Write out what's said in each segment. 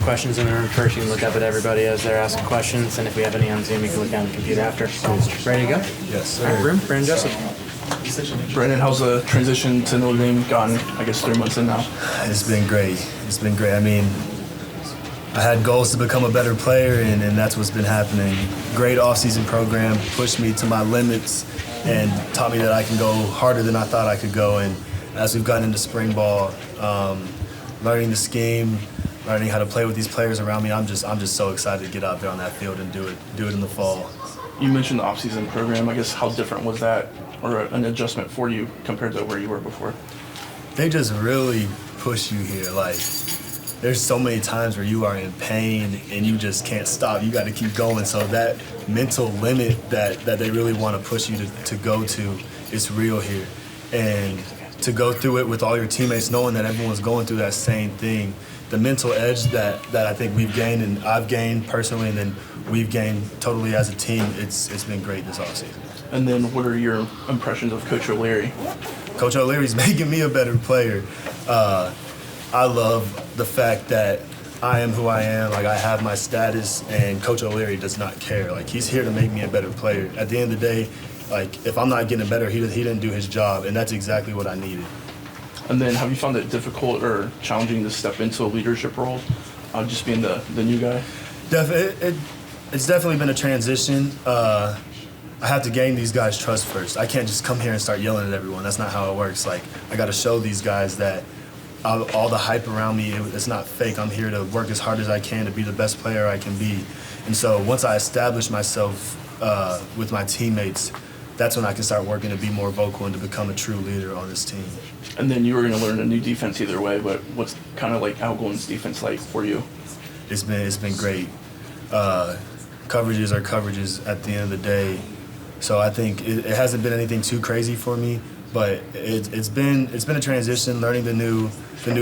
questions in the room first. You can look up at everybody as they're asking questions, and if we have any on Zoom, you can look down the computer after. Ready to go? Yes, sir. All right, room. Brandon Joseph. Brandon, how's the transition to Notre Dame gone, I guess, 3 months in now? It's been great. It's been great. I mean, I had goals to become a better player, and that's what's been happening. Great off-season program, pushed me to my limits, and taught me that I can go harder than I thought I could go. And as we've gotten into spring ball, learning the scheme, learning how to play with these players around me, I'm just so excited to get out there on that field and do it in the fall. You mentioned the off-season program. I guess how different was that, or an adjustment for you compared to where you were before? They just really push you here. Like, there's so many times where you are in pain and you just can't stop. You got to keep going. So that mental limit that they really want to push you to go to is real here. And to go through it with all your teammates, knowing that everyone's going through that same thing, the mental edge that I think we've gained and I've gained personally, and then we've gained totally as a team, it's been great this offseason. And then what are your impressions of Coach O'Leary? Coach O'Leary's making me a better player. I love the fact that I am who I am. Like, I have my status, and Coach O'Leary does not care. Like, he's here to make me a better player. At the end of the day, like, if I'm not getting better, he didn't do his job, and that's exactly what I needed. And then have you found it difficult or challenging to step into a leadership role, just being the new guy? It's definitely been a transition. I have to gain these guys' trust first. I can't just come here and start yelling at everyone. That's not how it works. Like, I got to show these guys that all the hype around me, it's not fake. I'm here to work as hard as I can to be the best player I can be. And so once I establish myself with my teammates, that's when I can start working to be more vocal and to become a true leader on this team. And then you were going to learn a new defense either way, but what's kind of like Algon's defense like for you? It's been great. Coverages are coverages at the end of the day. So I think it hasn't been anything too crazy for me, but it's been a transition, learning the new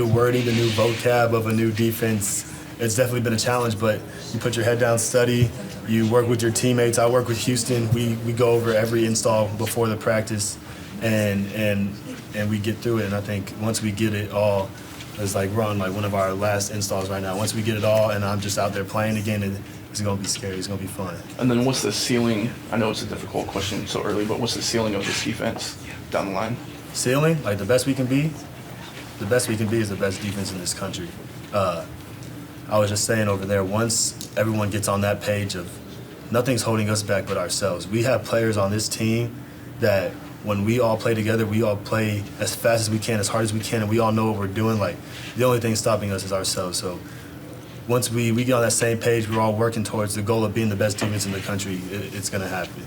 wording, the new vocab of a new defense. It's definitely been a challenge, but you put your head down, study, you work with your teammates. I work with Houston. We go over every install before the practice, and we get through it. And I think once we get it all, it's like we're on like one of our last installs right now. Once we get it all, and I'm just out there playing again, it's going to be scary. It's going to be fun. And then what's the ceiling? I know it's a difficult question so early, but what's the ceiling of this defense down the line? Ceiling? Like, the best we can be? The best we can be is the best defense in this country. I was just saying over there, once everyone gets on that page of nothing's holding us back but ourselves. We have players on this team that when we all play together, we all play as fast as we can, as hard as we can, and we all know what we're doing. Like, the only thing stopping us is ourselves. So once we get on that same page, we're all working towards the goal of being the best defense in the country, it's going to happen.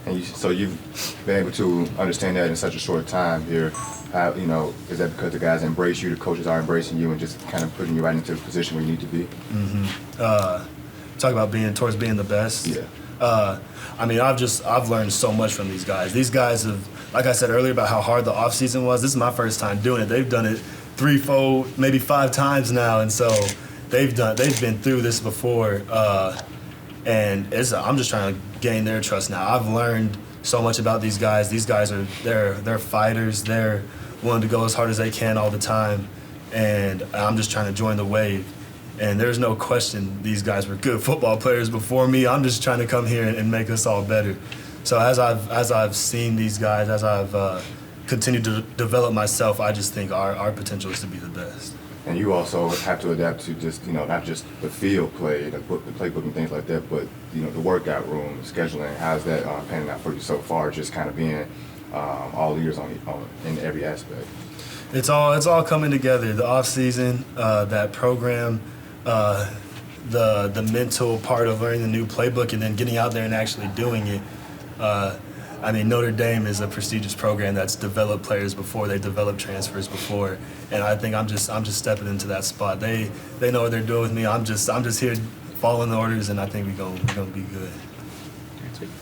And so you've been able to understand that in such a short time here. How, is that because the guys embrace you, the coaches are embracing you, and just kind of putting you right into the position where you need to be? Talk about being the best. Yeah. I mean, I've learned so much from these guys. These guys have, like I said earlier about how hard the off season was. This is my first time doing it. They've done it 3, 4, maybe 5 times now, and so they've been through this before. And I'm just trying to gain their trust now. I've learned so much about these guys. These guys they're fighters. They're willing to go as hard as they can all the time, and I'm just trying to join the wave. And there's no question these guys were good football players before me. I'm just trying to come here and make us all better. So as I've seen these guys, as I've continued to develop myself, I just think our potential is to be the best. And you also have to adapt to just, not just the field play, the playbook and things like that, but, the workout room, scheduling. How's that panning out for you so far, just kind of being all ears in every aspect? It's all coming together. The off season, that program, the mental part of learning the new playbook, and then getting out there and actually doing it. I mean, Notre Dame is a prestigious program that's developed players before, they developed transfers before, and I think I'm just stepping into that spot. They know what they're doing with me. I'm just here following the orders, and I think we're gonna be good.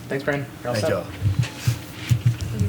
Thanks, Brandon. Thank y'all.